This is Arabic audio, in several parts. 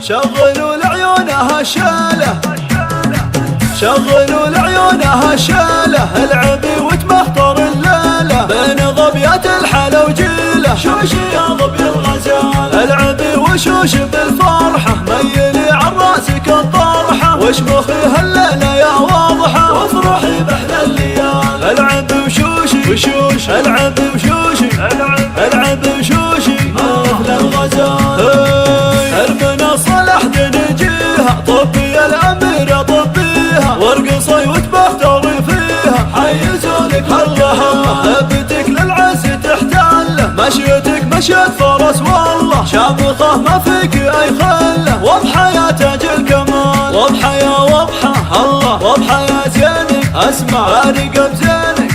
شغلوا لعيونها شاله، شغلوا لعيونها شاله، العبي وتمخطر الليله بين ظبيات الحلا وجيله. شوشي يا ظبي الغزال العبي وشوش بالفرحه، ميلي عن راسك الطرحه واشمخي هالليله يا واضحه، وافرحي باحلى الليال. العبي وشوشي العبي وشوشي العبي وشوشي مثل الغزال. ارمنا صلح نجيها طبي الاميره طبيها، وارقصي وتبختري فيها حيزولك الله. هبتك للعز تحتله، مشيتك مشيت فرس والله، شامخه ما فيك اي خله، واضحه يا تاج الكمال. واضحه يا واضحه الله، واضحه يا زينك اسمع ارقب زينك،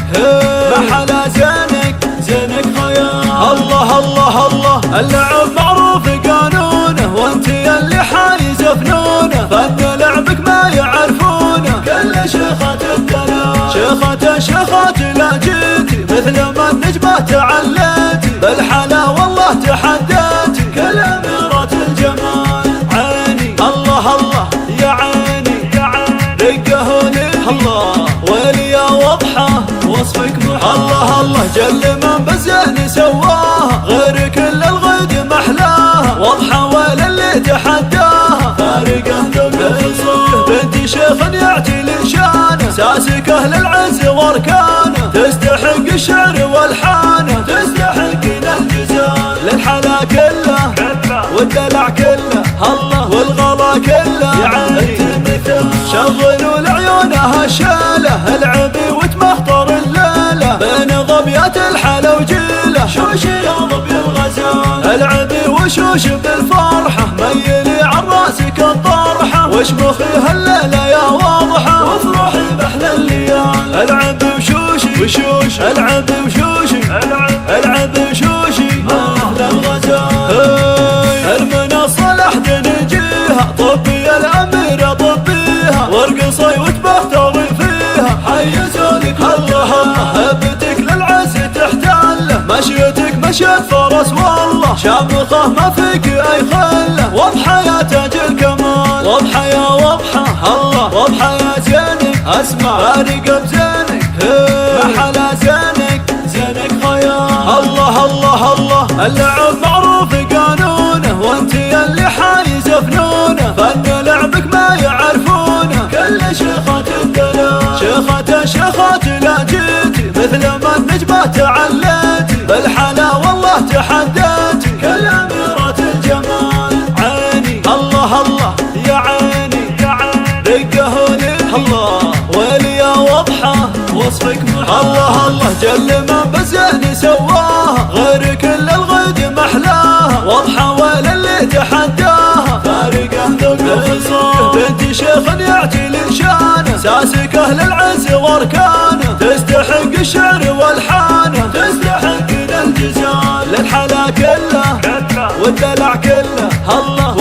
محلى زينك خيال. الله الله الله اللعب معروف قانونه، وانت اللي حايزه فنونه، فن لعبك ما يعرفونه. كل شيخات الدلال شيخات لا جيتي، مثل ما النجمة تعليتي، بالحلا والله تحديتي، كل أميرات الجمال. عيني الله الله يا عيني رقهولي الله، ويلي يا واضحة وصفك محال. الله الله جل من بالزين سواها، غير كل الغيد محلاها، واضحة ولا اللي تحداها، فارقه ذوق بنت شيخ يعتي لشانه، ساسكه للعز واركانه، تستحق الشعر والحانه، تستحق الجزال. للحلا كله والدلع كله الله، والغلا كله يا عيني. شغلوا لعيونها شاله، العبي وتمخطر الليله بين ظبيات الحلا وجيله. شوشي يا ظبي الغزال العبي وشوش بالفرحه، ميلي عن راسك الطرحه واشمخي هالليله يا واضحه، وافرحي باحلى الليال. العبي وشوشي العبي وشوشي العبي وشوشي مثل الغزال. ارمنا صلح نجيها طبي الاميره طبيها، وارقصي وتبختري فيها حيزولك الله. هبتك للعز تحتله، مشيتك مشيت فرس والله، شامخه ما فيك اي خله، واضحه يا تاج الكمال. واضحه يا واضحه الله، واضحه يا زينك اسمع ارقب زينك، محلى زينك خيال. الله الله الله اللعب معروف قانونه، وانت اللي حايزه فنونه، فن لعبك ما يعرفونه. كل شيخات الدلال شيخات لا جيتي، مثل ما النجمة تعليتي، بالحلا والله تحديتي، كل أميرات الجمال. عيني الله الله يا عيني رقهولي الله، ويلي يا واضحة وصفك محال. الله الله جل من بالزين سواها، غير كل الغيد محلاها، واضحة ولا اللي تحداها، فارقه ذوق بنت شيخ يعتي لشانه، ساسكه للعز واركانه، تستحق الشعر والحانه، تستحق الجزال. للحلا كله والدلع كله الله،